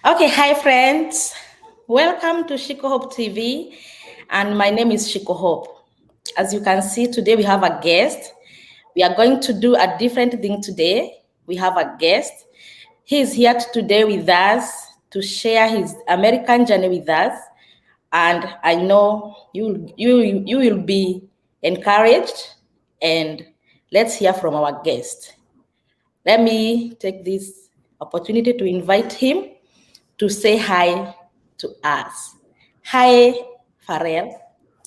Okay, hi friends. Welcome to Shiko Hope TV, and my name is Shiko Hope. As you can see, today we have a guest. We are going to do a different thing today. We have a guest. He is here today with us to share his American journey with us, and I know you will be encouraged. And let's hear from our guest. Let me take this opportunity to invite him to say hi to us. Hi, Farrell.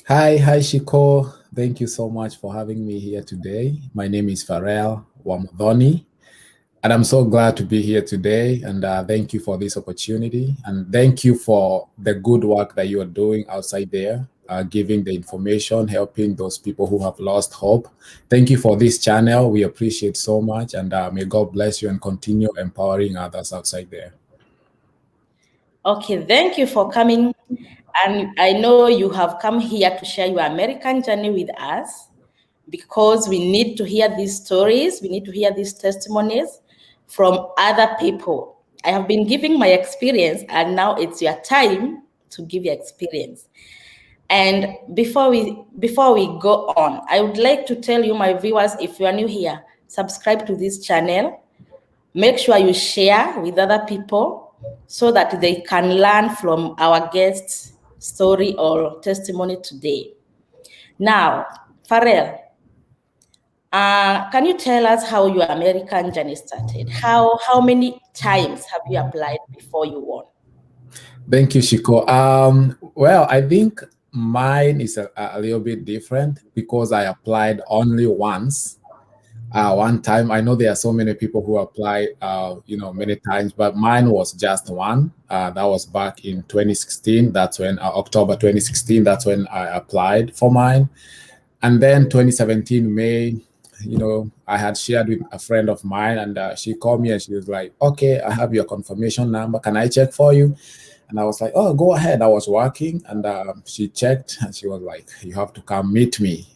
Hi, Shiko. Thank you so much for having me here today. My name is Farrell Wamadhoni, and I'm so glad to be here today. And thank you for this opportunity. And thank you for the good work that you are doing outside there, giving the information, helping those people who have lost hope. Thank you for this channel. We appreciate so much. And may God bless you and continue empowering others outside there. Okay, thank you for coming. And I know you have come here to share your American journey with us because we need to hear these stories, we need to hear these testimonies from other people. I have been giving my experience, and now it's your time to give your experience. And before we go on, I would like to tell you, my viewers, if you are new here, subscribe to this channel. Make sure you share with other people so that they can learn from our guest's story or testimony today. Now, Farrell, can you tell us how your American journey started? How many times have you applied before you won? Thank you, Shiko. Well, I think mine is a little bit different because I applied only once. One time, I know there are so many people who apply, many times, but mine was just one. That was back in 2016. That's when October 2016. That's when I applied for mine, and then 2017 May. I had shared with a friend of mine, and she called me and she was like, "Okay, I have your confirmation number. Can I check for you?" And I was like, "Oh, go ahead." I was working, and she checked, and she was like, "You have to come meet me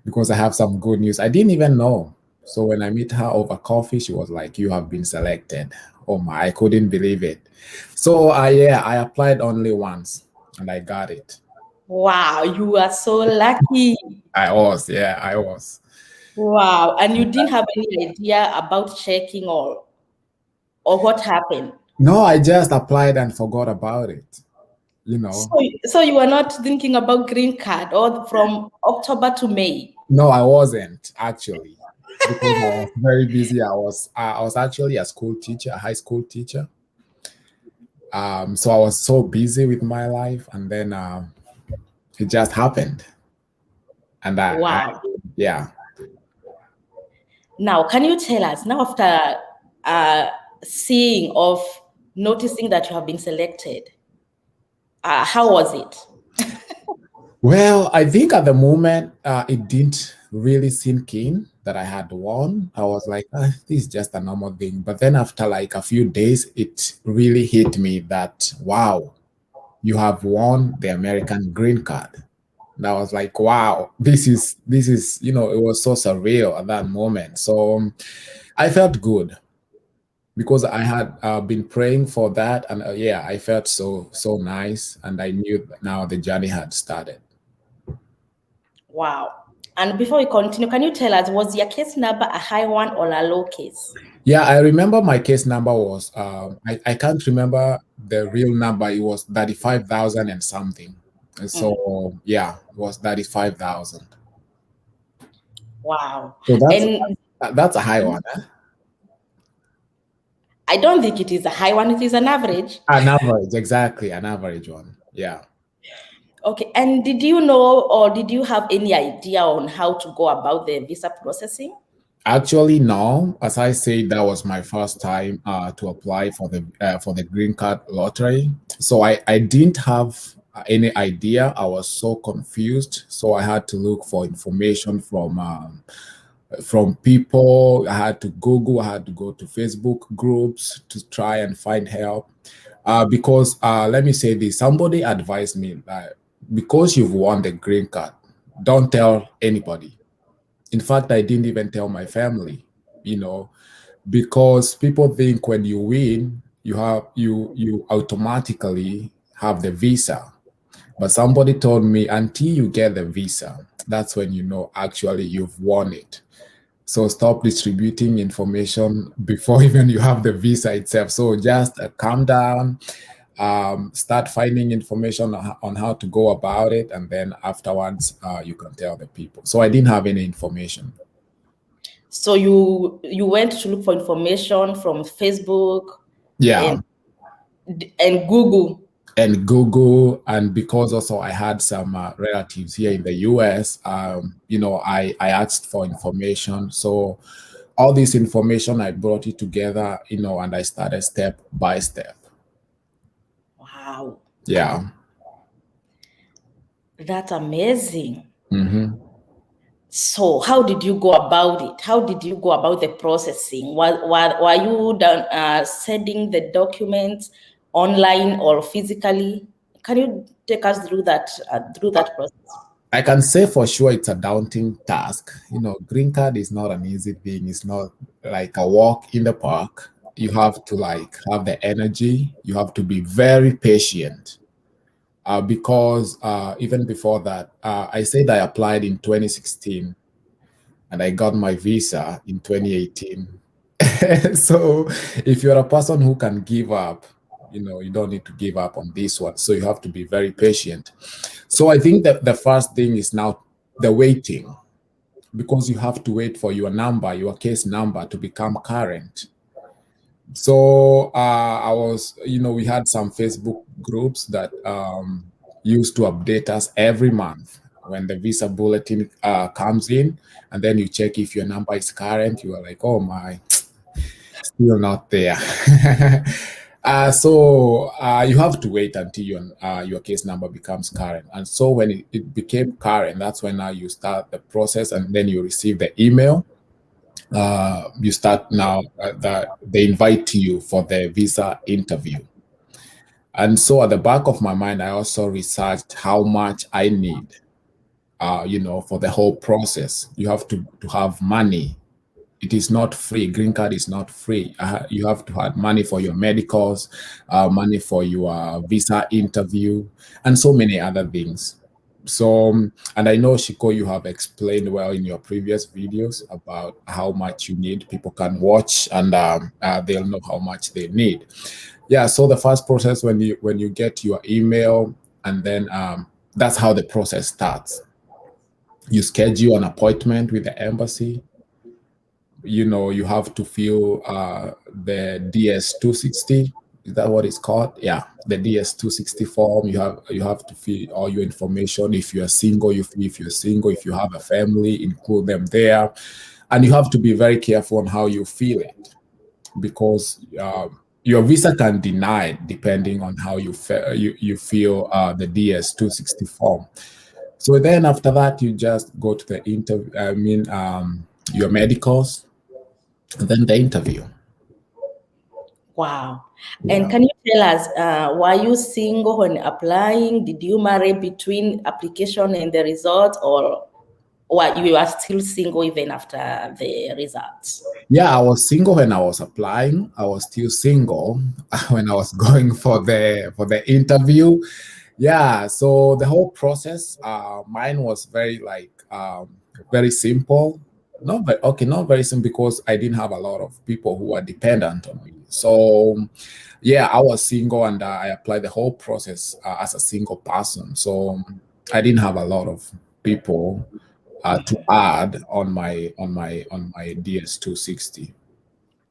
because I have some good news." I didn't even know. So when I meet her over coffee, she was like, "You have been selected." Oh my, I couldn't believe it. So I applied only once, and I got it. Wow, you are so lucky. I was. Wow, and you didn't have any idea about checking or what happened? No, I just applied and forgot about it. You So, know, so you were not thinking about green card or from October to May? no, I wasn't actually because I was very busy. I was actually a school teacher, a high school teacher. So I was so busy with my life, and then it just happened. And Wow. yeah. Now, can you tell us now after uh, seeing of noticing that you have been selected, how was it? Well, I think at the moment it didn't really sink in that I had won. I was like, this is just a normal thing. But then after like a few days, it really hit me that, wow, you have won the American green card. And I was like, wow, this is, it was so surreal at that moment. So I felt good because I had been praying for that. And yeah, I felt so nice. And I knew that now the journey had started. Wow. And before we continue, can you tell us, was your case number a high one or a low case? Yeah, I remember my case number was, I can't remember the real number. It was 35,000 and something. And so, yeah, it was 35,000. Wow. So And that's a high one, eh? I don't think it is a high one, it is an average. An average, exactly, an average one. Yeah. Okay. And did you know or did you have any idea on how to go about the visa processing? Actually, no. As I said, that was my first time to apply for the green card lottery. So I didn't have any idea. I was so confused. So I had to look for information from people. I had to Google. I had to go to Facebook groups to try and find help. Because let me say this: somebody advised me that because you've won the green card, don't tell anybody. In fact, I didn't even tell my family, you know, because people think when you win, you automatically have the visa. But somebody told me until you get the visa, that's when you know actually you've won it. So stop distributing information before even you have the visa itself. So just calm down, start finding information on how to go about it, and then afterwards you can tell the people. So I didn't have any information. So you went to look for information from Facebook Yeah. and Google. And Google, and because also I had some relatives here in the US, I asked for information. So all this information, I brought it together, and I started step by step. Wow, Yeah. that's amazing. Mm-hmm. So how did you go about it? How did you go about the processing? Were you done, sending the documents online or physically? Can you take us through that process? I can say for sure it's a daunting task. Green card is not an easy thing. It's not like a walk in the park. You have to like have the energy. You have to be very patient. Because even before that, I said I applied in 2016 and I got my visa in 2018. So if you're a person who can give up, you don't need to give up on this one. So you have to be very patient. So I think that the first thing is now the waiting, because you have to wait for your case number to become current. So we had some Facebook groups that used to update us every month when the visa bulletin comes in, and then you check if your number is current. You are like, oh my, still not there. So you have to wait until your case number becomes current. And so when it became current, that's when now you start the process, and then you receive the email. You start now they invite you for the visa interview. And so at the back of my mind, I also researched how much I need, for the whole process. You have to have money. It is not free. Green card is not free. You have to have money for your medicals, money for your visa interview, and so many other things. So, and I know, Shiko, you have explained well in your previous videos about how much you need. People can watch, and they'll know how much they need. Yeah. So the first process, when you get your email, and then that's how the process starts. You schedule an appointment with the embassy. You have to fill the DS-260. Is that what it's called? Yeah, the DS-260 form. You have to fill all your information. If you are single, if you're single, if you have a family, include them there. And you have to be very careful on how you fill it, because your visa can deny it depending on how you feel the DS-260 form. So then after that, you just go to the interview. Your medicals, and then the interview. Wow. Yeah. And can you tell us, were you single when applying? Did you marry between application and the result, or you are still single even after the results? Yeah, I was single when I was applying. I was still single when I was going for the interview. Yeah, so the whole process, mine was very simple. Not very simple, because I didn't have a lot of people who were dependent on me. So yeah, I was single, and I applied the whole process as a single person. So I didn't have a lot of people to add on my DS-260.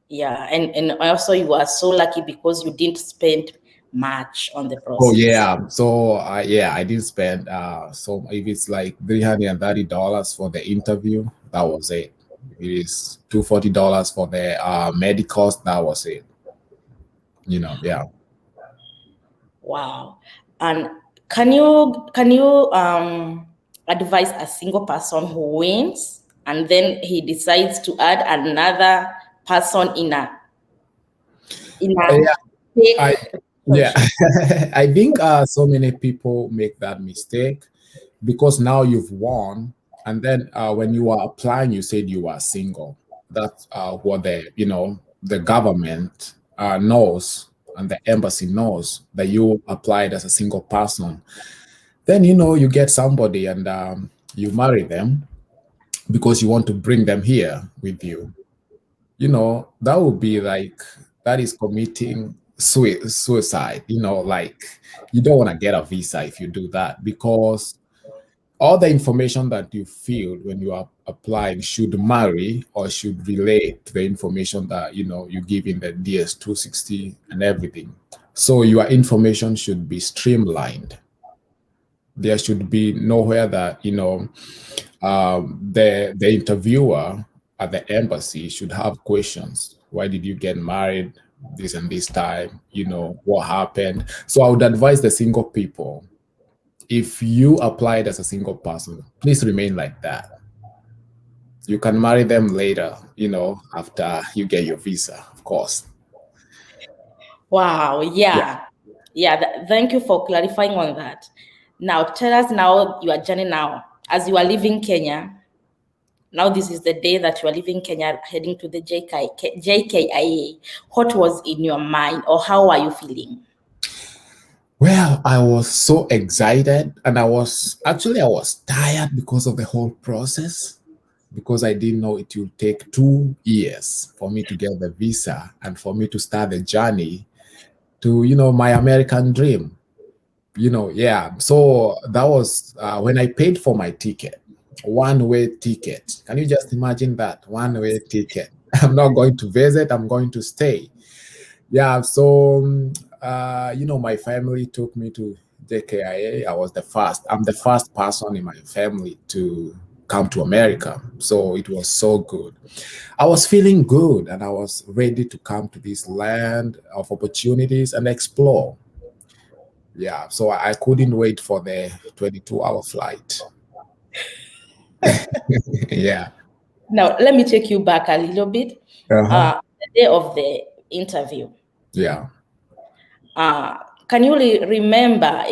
Yeah, and also you are so lucky because you didn't spend much on the Oh process. yeah, so yeah, I didn't spend so if it's like $330 for the interview, that was it. If it is $240 for the medicals, that was it. Yeah. Wow. And can you advise a single person who wins and then he decides to add another person in a Yeah, I fake yeah, relationship? I think so many people make that mistake, because now you've won, and then when you are applying, you said you are single. That's what the government knows. and the embassy knows that you applied as a single person, then you get somebody and you marry them because you want to bring them here with you. That would be like, that is committing suicide. Like, you don't want to get a visa if you do that, because all the information that you filled when you are applying should marry or should relate to the information that you give in the DS-260 and everything. So your information should be streamlined. There should be nowhere that the interviewer at the embassy should have questions. Why did you get married this and this time? What happened? So I would advise the single people, if you applied as a single person, please remain like that. You can marry them later, after you get your visa, of course. Wow. Yeah. Thank you for clarifying on that. Now, tell us now your journey now. As you are leaving Kenya, now this is the day that you are leaving Kenya, heading to the JKIA. What was in your mind, or how are you feeling? Well, I was so excited, and I was tired because of the whole process, because I didn't know it would take 2 years for me to get the visa and for me to start the journey to, my American dream. Yeah. So that was when I paid for my ticket, one-way ticket. Can you just imagine that? One-way ticket. I'm not going to visit, I'm going to stay. Yeah. So, my family took me to JKIA. I'm the first person in my family to come to America. So it was so good. I was feeling good and I was ready to come to this land of opportunities and explore. Yeah, so I couldn't wait for the 22-hour flight. Yeah. Now, let me take you back a little bit. Uh-huh. The day of the interview. Yeah. Can you remember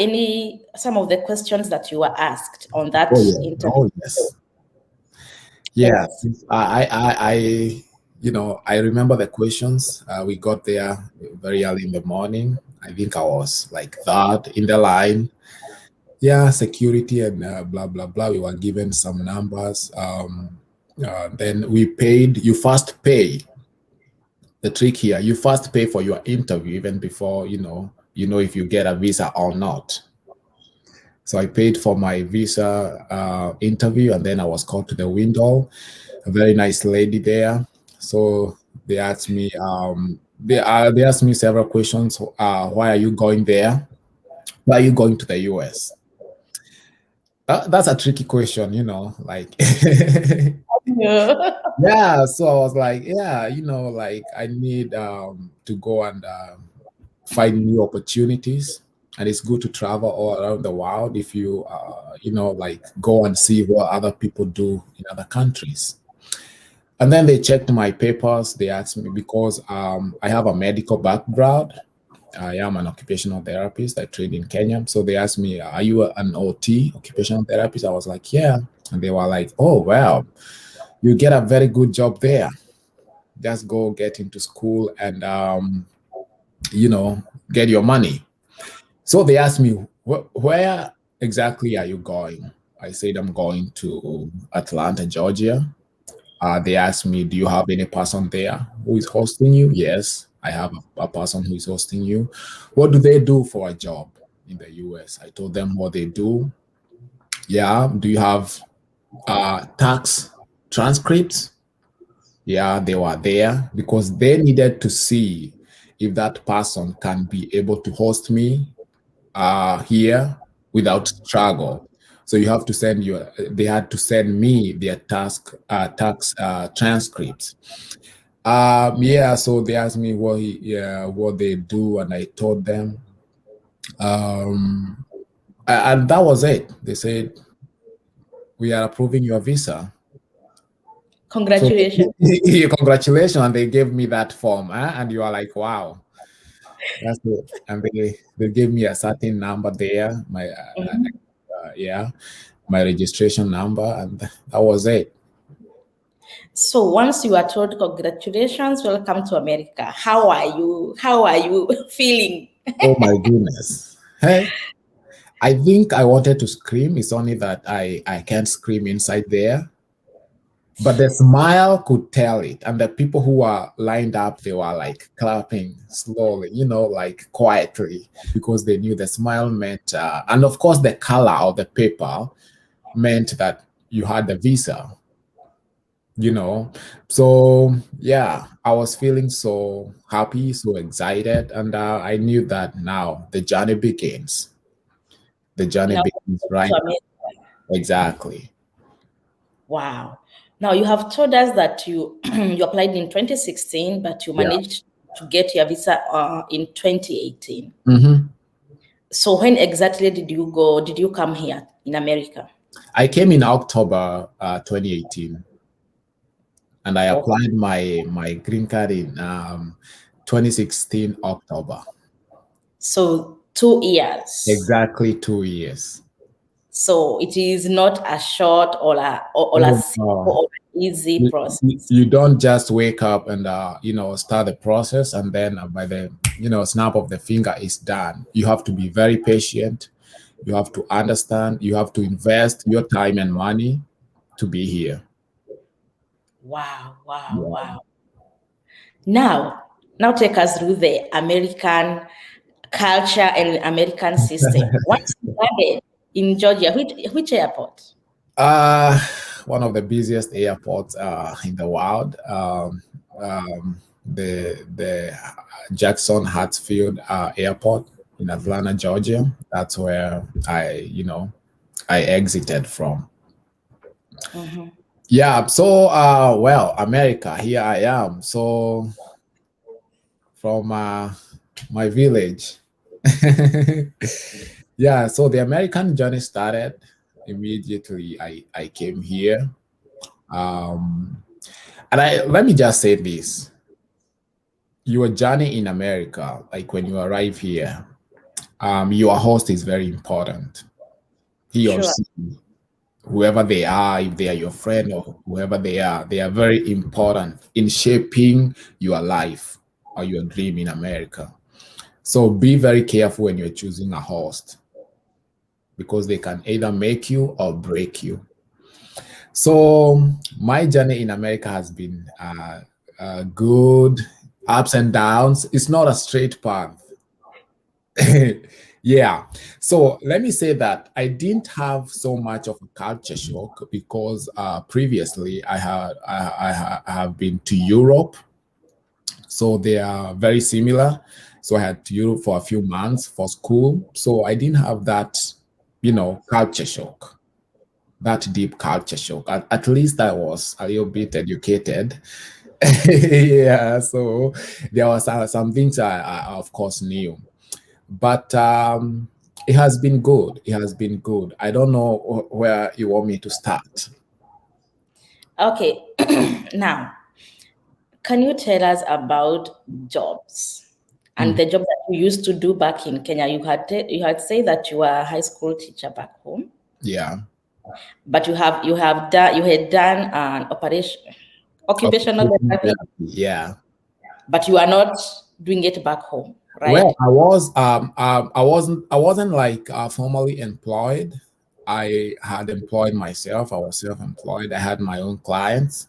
some of the questions that you were asked on that interview? Oh, yes. Yeah. I remember the questions. We got there very early in the morning. I think I was like third in the line. Yeah, security and blah, blah, blah. We were given some numbers. Then we paid. You first pay. The trick here, you first pay for your interview even before if you get a visa or not. So I paid for my visa interview, and then I was called to the window. A very nice lady there. So they asked me they asked me several questions. Why are you going there? Why are you going to the US? That's a tricky question, like yeah. So I was like, yeah, like I need to go and find new opportunities, and it's good to travel all around the world if you like go and see what other people do in other countries. And then they checked my papers. They asked me, because I have a medical background. I am an occupational therapist. I trained in Kenya. So they asked me, are you an OT, occupational therapist? I was like, yeah. And they were like, oh, well, you get a very good job there. Just go get into school and, get your money. So they asked me, where exactly are you going? I said, I'm going to Atlanta, Georgia. They asked me, do you have any person there who is hosting you? Yes, I have a person who is hosting you. What do they do for a job in the US? I told them what they do. Yeah, do you have tax transcripts? Yeah, they were there because they needed to see if that person can be able to host me here without struggle. So you have to they had to send me their tax transcripts. Yeah, so they asked me what they do, and I told them. And that was it. They said, we are approving your visa. Congratulations. So, congratulations. And they gave me that form. And you are like, wow. That's it. And they gave me a certain number there, my my registration number, and that was it. So once you are told congratulations, welcome to America, how are you? How are you feeling? Oh my goodness. Hey, I think I wanted to scream. It's only that I can't scream inside there. But the smile could tell it. And the people who were lined up, they were like clapping slowly, like quietly, because they knew the smile meant, and of course, the color of the paper meant that you had the visa, So, yeah, I was feeling so happy, so excited. And I knew that now the journey begins. The journey Now begins to right. America. Exactly. Wow. Now you have told us that you you applied in 2016, but you Yeah. managed to get your visa in 2018. Mm-hmm. So when exactly did you go? Did you come here in America? I came in October 2018, and I Okay. applied my green card in 2016 October. So 2 years. Exactly 2 years. So it is not a short or a Oh, simple no. or easy process. You don't just wake up and start the process, and then by the snap of the finger is done. You have to be very patient. You have to understand. You have to invest your time and money to be here. Wow, wow, Yeah. wow. Now take us through the American culture and American system. Once you landed in Georgia, which airport? Uh, One of the busiest airports in the world. The Jackson Hartsfield Airport in Atlanta, Georgia. That's where I exited from. Mm-hmm. Yeah. So, well, America. Here I am. So, from my village. Yeah. So the American journey started immediately. I came here. Um, And let me just say this: your journey in America, like when you arrive here, your host is very important. He or Sure. she, whoever they are, if they are your friend or whoever they are very important in shaping your life or your dream in America. So be very careful when you're choosing a host, because they can either make you or break you. So my journey in America has been good, ups and downs. It's not a straight path. Yeah. So let me say that I didn't have so much of a culture shock, because previously I have been to Europe, so they are very similar. So I had to Europe for a few months for school, so I didn't have that, culture shock, that deep culture shock. At least I was a little bit educated. Yeah, so there was some things I of course knew, but it has been good. It has been good. I don't know where you want me to start. Okay. Now, can you tell us about jobs and Mhm. the job that you used to do back in Kenya? You had said that you were a high school teacher back home, Yeah. but you had done an occupational Occupational therapy, therapy, yeah. but you are not doing it back home, Well, right? I wasn't like formally employed. I had employed myself. I was self-employed. I had my own clients.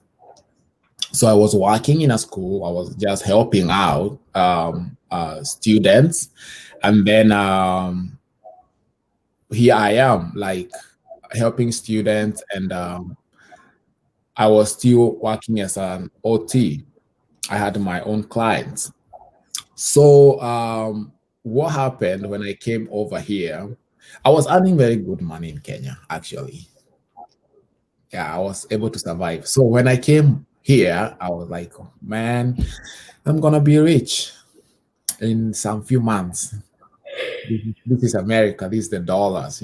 So I was working in a school. I was just helping out students, and then here I am, like helping students, and I was still working as an OT. I had my own clients. So what happened when I came over here? I was earning very good money in Kenya, actually. Yeah, I was able to survive. So when I came here, I was like, oh, man, I'm gonna be rich in some few months. This is America. This is the dollars.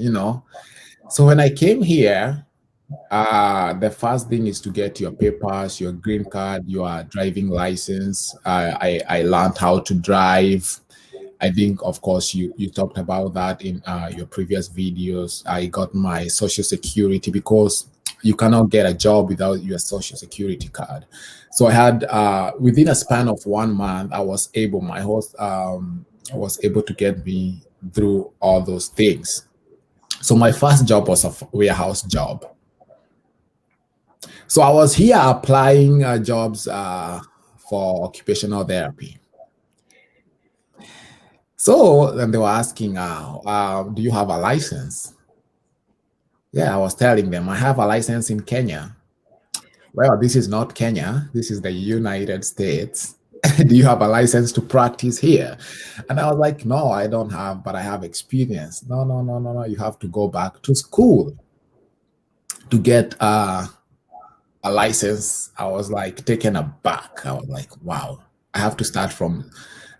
So when I came here, the first thing is to get your papers, your green card, your driving license. I learned how to drive. I think, of course, you talked about that in your previous videos. I got my social security, because you cannot get a job without your social security card. So I had within a span of 1 month, I was able, my host was able to get me through all those things. So my first job was a warehouse job. So I was here applying jobs for occupational therapy. So then they were asking, do you have a license? Yeah, I was telling them I have a license in Kenya. Well, this is not Kenya. This is the United States. Do you have a license to practice here? And I was like, no, I don't have, but I have experience. No, no, no, no, no. You have to go back to school to get a license. I was like taken aback. I was like, wow, I have to start from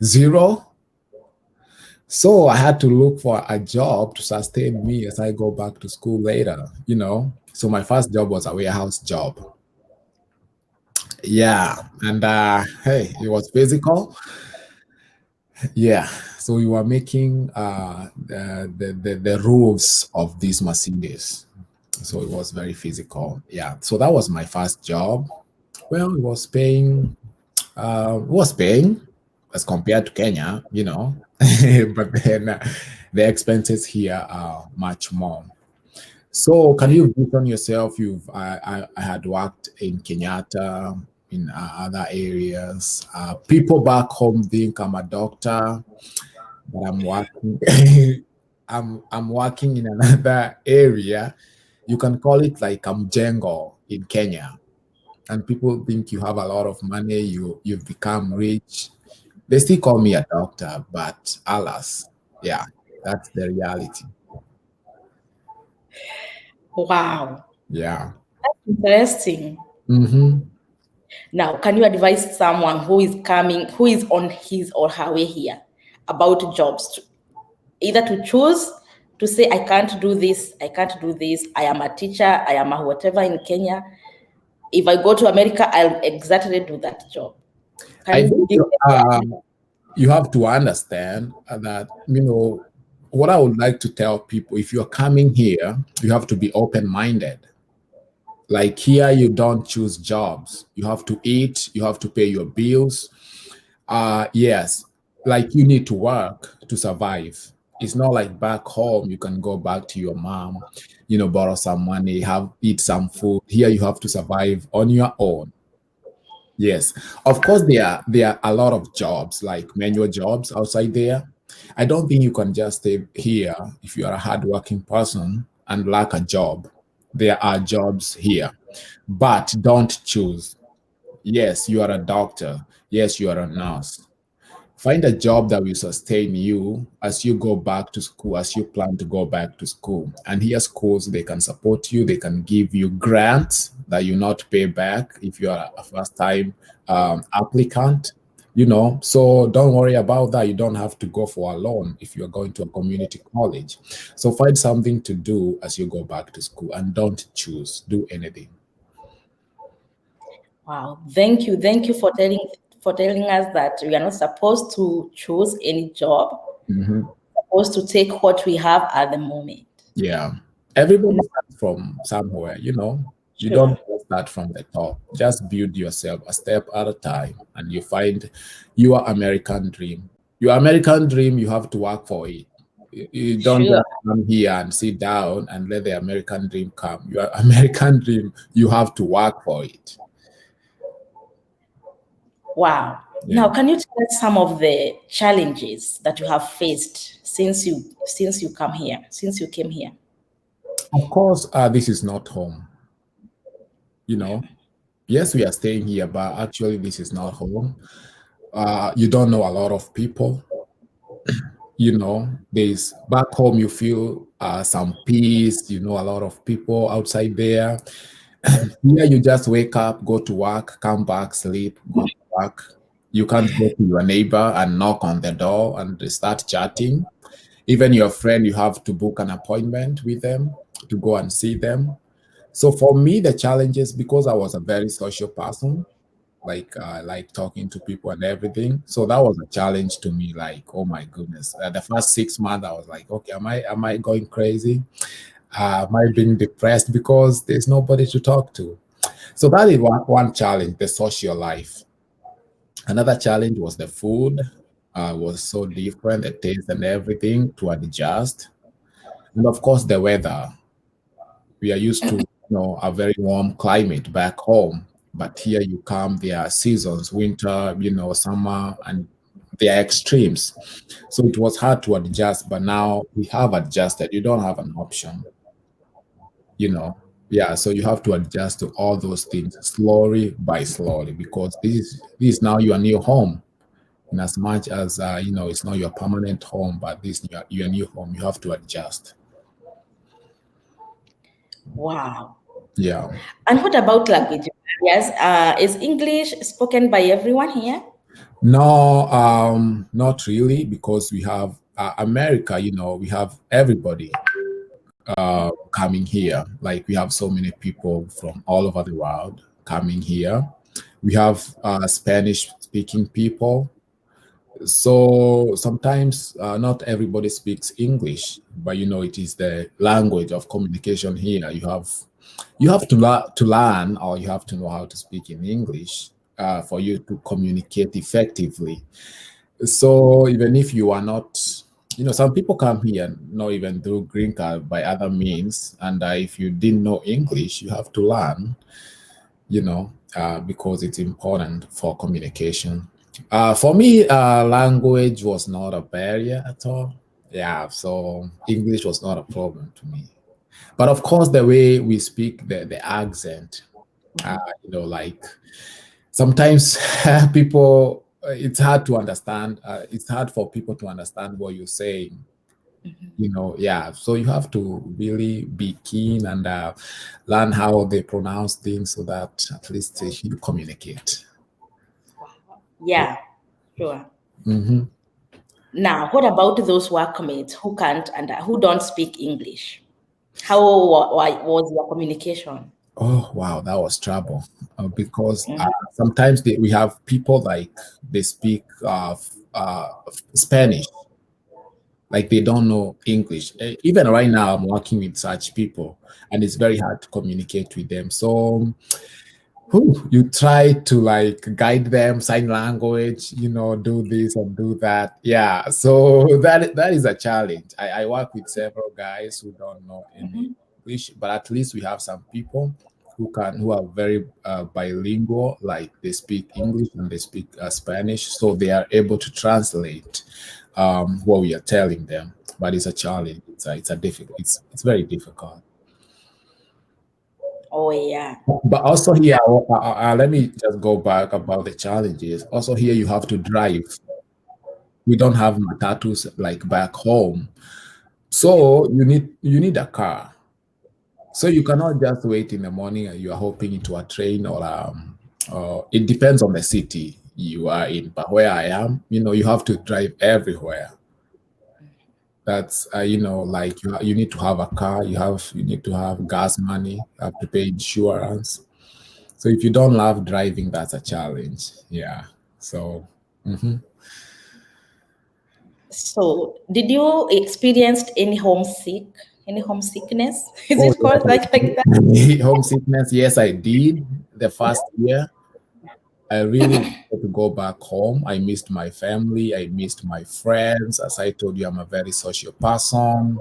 zero. So I had to look for a job to sustain me as I go back to school later, you know. So my first job was a warehouse job. Yeah, and hey, it was physical. Yeah, so we were making the roofs of these Mercedes. So it was very physical. Yeah, so that was my first job. Well, it was paying as compared to Kenya, you know, but then the expenses here are much more. So, can you based on yourself? I had worked in Kenyatta, in other areas. People back home think I'm a doctor, but I'm working. I'm working in another area. You can call it like I'm Jengo in Kenya, and people think you have a lot of money. You've become rich. They still call me a doctor, but alas, yeah, that's the reality. Wow, Yeah. interesting. Mm-hmm. Now, can you advise someone who is coming, who is on his or her way here about jobs, either to choose to say, I can't do this, I can't do this, I am a teacher, I am a whatever in Kenya. If I go to America, I'll exactly do that job. Can I you think give them you have to understand that, you know, what I would like to tell people, if you're coming here, you have to be open minded. Like here, you don't choose jobs. You have to eat, you have to pay your bills. Yes, like you need to work to survive. It's not like back home, you can go back to your mom, you know, borrow some money, have eat some food. Here, you have to survive on your own. Yes, of course there are a lot of jobs like manual jobs outside there. I don't think you can just stay here if you are a hardworking person and lack a job. There are jobs here, but don't choose. Yes, you are a doctor. Yes, you are a nurse. Find a job that will sustain you as you go back to school, as you plan to go back to school. And here, schools, they can support you, they can give you grants that you not pay back if you are a first time applicant, you know. So don't worry about that. You don't have to go for a loan if you're going to a community college. So find something to do as you go back to school and don't choose, do anything. Wow, thank you for telling us that we are not supposed to choose any job, Mhm. supposed to take what we have at the moment. Yeah. Everybody starts from somewhere, you know. You don't Sure, just start from the top. Just build yourself a step at a time and you find your American dream. Your American dream, you have to work for it. You don't sure. just come here and sit down and let the American dream come. Your American dream, you have to work for it. Wow. Yeah. Now, can you tell us some of the challenges that you have faced since you come here, since you came here? Of course, this is not home, you know. Yes, we are staying here, but actually, this is not home. You don't know a lot of people. You know, there's back home, you feel some peace, you know, a lot of people outside there. Here, you just wake up, go to work, come back, sleep, go to work. You can't go to your neighbor and knock on the door and start chatting. Even your friend, you have to book an appointment with them to go and see them. So for me, the challenges, because I was a very social person, like talking to people and everything. So that was a challenge to me. Like, oh my goodness, the first 6 months I was like, okay, am I going crazy? Am I being depressed because there's nobody to talk to? So that is one challenge, the social life. Another challenge was the food. Was so different, the taste and everything to adjust. And of course, the weather. We are used to, a very warm climate back home, but here you come, there are seasons, winter, summer, and there are extremes. So it was hard to adjust, but now we have adjusted. You don't have an option, you know. Yeah, so you have to adjust to all those things slowly by slowly because this is now your new home. In as much as it's not your permanent home, but this your new home, you have to adjust. Wow. Yeah. And what about language barriers? Is English spoken by everyone here? No, not really, because we have America. We have everybody coming here. Like we have so many people from all over the world coming here. We have Spanish-speaking people. So sometimes not everybody speaks English, but it is the language of communication here. You have to learn, or you have to know how to speak in English for you to communicate effectively. So even if you are not, some people come here not even do green card by other means, and if you didn't know English, you have to learn, because it's important for communication. For me, language was not a barrier at all. Yeah, so English was not a problem to me. But of course, the way we speak, the accent, like sometimes people, it's hard to understand. It's hard for people to understand what you're saying. Yeah. So you have to really be keen and learn how they pronounce things so that at least you communicate. Yeah, sure. Hmm. Now, what about those workmates who can't and who don't speak English? How was your communication? Oh wow, that was trouble because sometimes we have people like they speak Spanish, like they don't know English. Even right now, I'm working with such people, and it's very hard to communicate with them. So you try to like guide them, sign language, do this and do that. Yeah, so that is a challenge. I work with several guys who don't know any English, but at least we have some people who are very bilingual, like they speak English and they speak Spanish, so they are able to translate what we are telling them. But it's a challenge. It's a difficult. It's very difficult. Oh, yeah. But also here, let me just go back about the challenges. Also here, you have to drive. We don't have matatus like back home, so you need a car. So you cannot just wait in the morning and you are hopping into a train or it depends on the city you are in. But where I am, you have to drive everywhere. That's like you need to have a car. You need to have gas money. You have to pay insurance. So if you don't love driving, that's a challenge. Yeah. So mhm. So, did you experience any any homesickness? Is Oh it called like that? yeah, homesickness. Yes, I did the first year. I really wanted to go back home. I missed my family. I missed my friends. As I told you, I'm a very social person.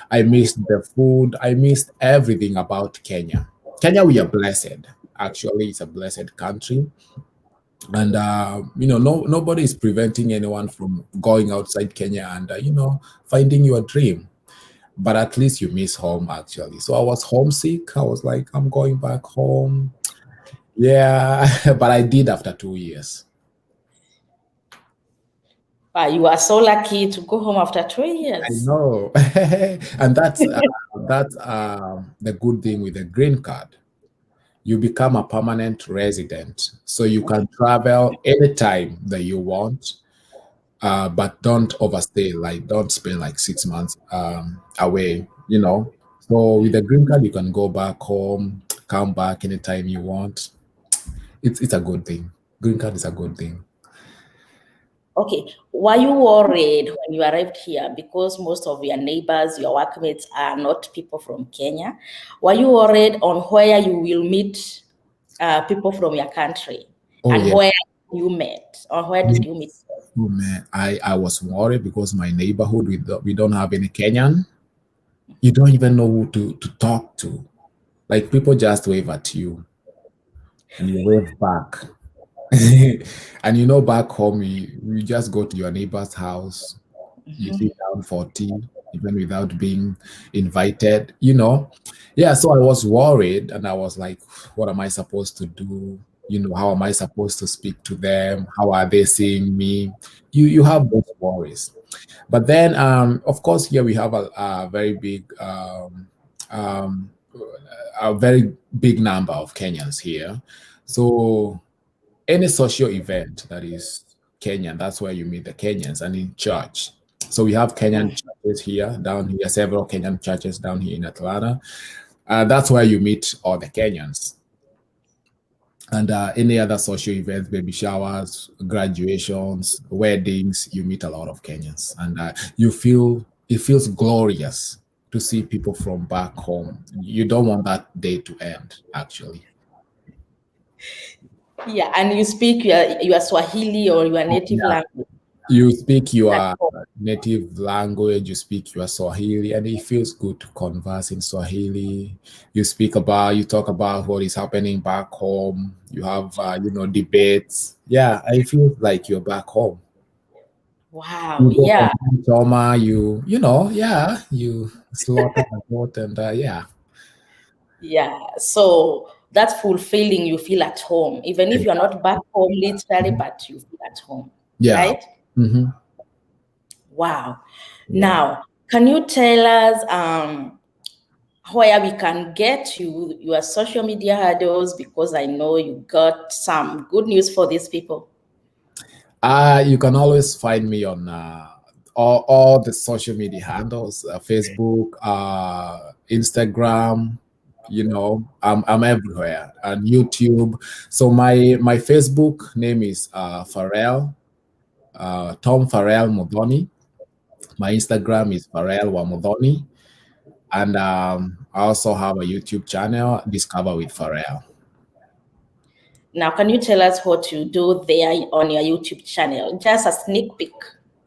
I missed the food. I missed everything about Kenya. Kenya, we are blessed. Actually, it's a blessed country. And nobody is preventing anyone from going outside Kenya and finding your dream. But at least you miss home actually. So I was homesick. I was like, I'm going back home. Yeah, but I did after 2 years. You are so lucky to go home after two I years. know, and that's the good thing with the green card. You become a permanent resident, so you can travel anytime that you want. But don't overstay, like don't spend like 6 months away, So with the green card, you can go back home, come back anytime you want. It's a good thing. Green card is a good thing. Okay, were you worried when you arrived here because most of your neighbors, your workmates are not people from Kenya? Were you worried on where you will meet people from your country Oh and yeah. where you met, or where did you meet? Oh man, I was worried because my neighborhood we don't have any Kenyan. You don't even know who to talk to. Like people just wave at you and you wave back. And back home, you just go to your neighbor's house, you sit down for tea, even without being invited. Yeah, so I was worried and I was like, what am I supposed to do? How am I supposed to speak to them? How are they seeing me? You have those worries. But then, of course, here we have a very big, um, a very big number of Kenyans here. So any social event that is Kenyan, that's where you meet the Kenyans, and in church. So we have Kenyan churches here, down here, several Kenyan churches down here in Atlanta. That's where you meet all the Kenyans. And any other social events, baby showers, graduations, weddings, you meet a lot of Kenyans. And it feels glorious to see people from back home. You don't want that day to end, actually. Yeah, and you speak your Swahili or your native Yeah. language. You speak your native language, you speak your Swahili, and it feels good to converse in Swahili. You talk about what is happening back home. You have, debates. Yeah, I feel like you're back home. Wow, You go yeah, from trauma, yeah, you slaughter the goat, and yeah. yeah. So that's fulfilling. You feel at home, even if you're not back home literally, Mhm. but you feel at home, Yeah. right? Hmm. Wow. Yeah. Now, can you tell us where we can get your social media handles? Because I know you got some good news for these people. You can always find me on all the social media handles, Facebook, Instagram. I'm everywhere, and YouTube. So my Facebook name is Farrell, Tom Farrell Modoni. My Instagram is Farrell Wamodoni, and I also have a YouTube channel, Discover with Farrell. Now, can you tell us what you do there on your YouTube channel? Just a sneak peek.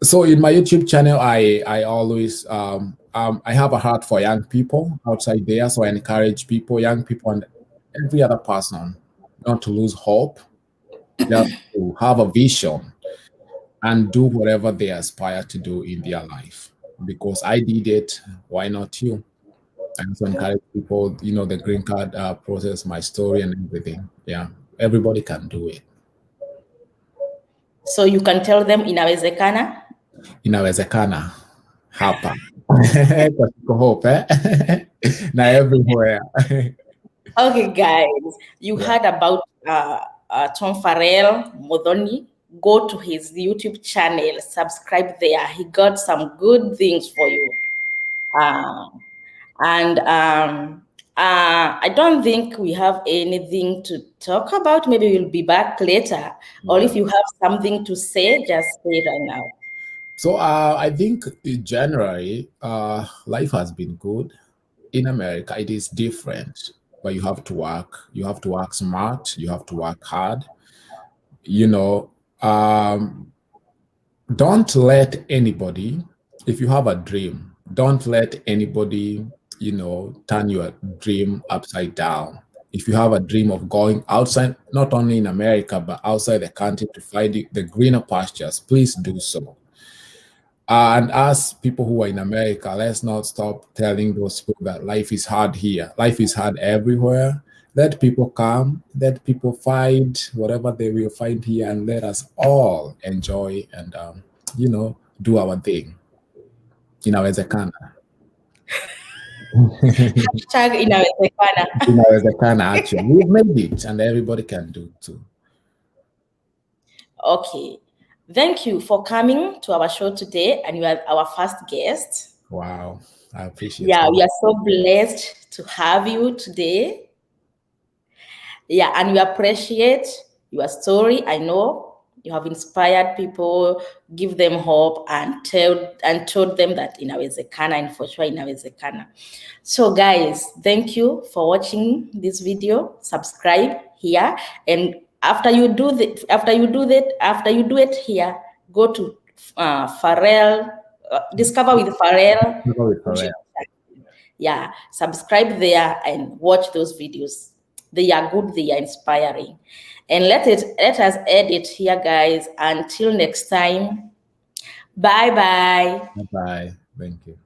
So in my YouTube channel, I always I have a heart for young people outside there. So I encourage people, young people, and every other person not to lose hope, just to have a vision and do whatever they aspire to do in their life. Because I did it, why not you? I also encourage people, the green card process, my story, and everything. Yeah, everybody can do it. So you can tell them inawezekana. Inawezekana hapa kwa Siko Hope, na everywhere. Okay, guys, you Yeah. heard about Tom Farrell Modoni. Go to his YouTube channel, subscribe there. He got some good things for you. And I don't think we have anything to talk about. Maybe we'll be back later. Or Yeah. if you have something to say, just say it right now. So I think in January, life has been good. In America, it is different, but you have to work. You have to work smart. You have to work hard. You know, um, don't let anybody, if you have a dream, don't let anybody, turn your dream upside down. If you have a dream of going outside, not only in America, but outside the country to find the greener pastures, please do so. And as people who are in America, let's not stop telling those people that life is hard here. Life is hard everywhere. Let people come, let people find whatever they will find here, and let us all enjoy and, do our thing. Inawezekana. Hashtag inawezekana. Inawezekana, actually. We've made it, and everybody can do too. Okay. Thank you for coming to our show today, and you are our first guest. Wow. I appreciate Yeah, it. we are so blessed to have you today. Yeah, and we appreciate your story. I know You have inspired people, give them hope, and told them that inawezekana, and for sure inawezekana. So guys, thank you for watching this video. Subscribe here, and after you do it here, go to Farrell, Discover with Farrell. Yeah, subscribe there and watch those videos. They are good, they are inspiring. And let us end it here, guys. Until next time. Bye bye. Bye. Thank you.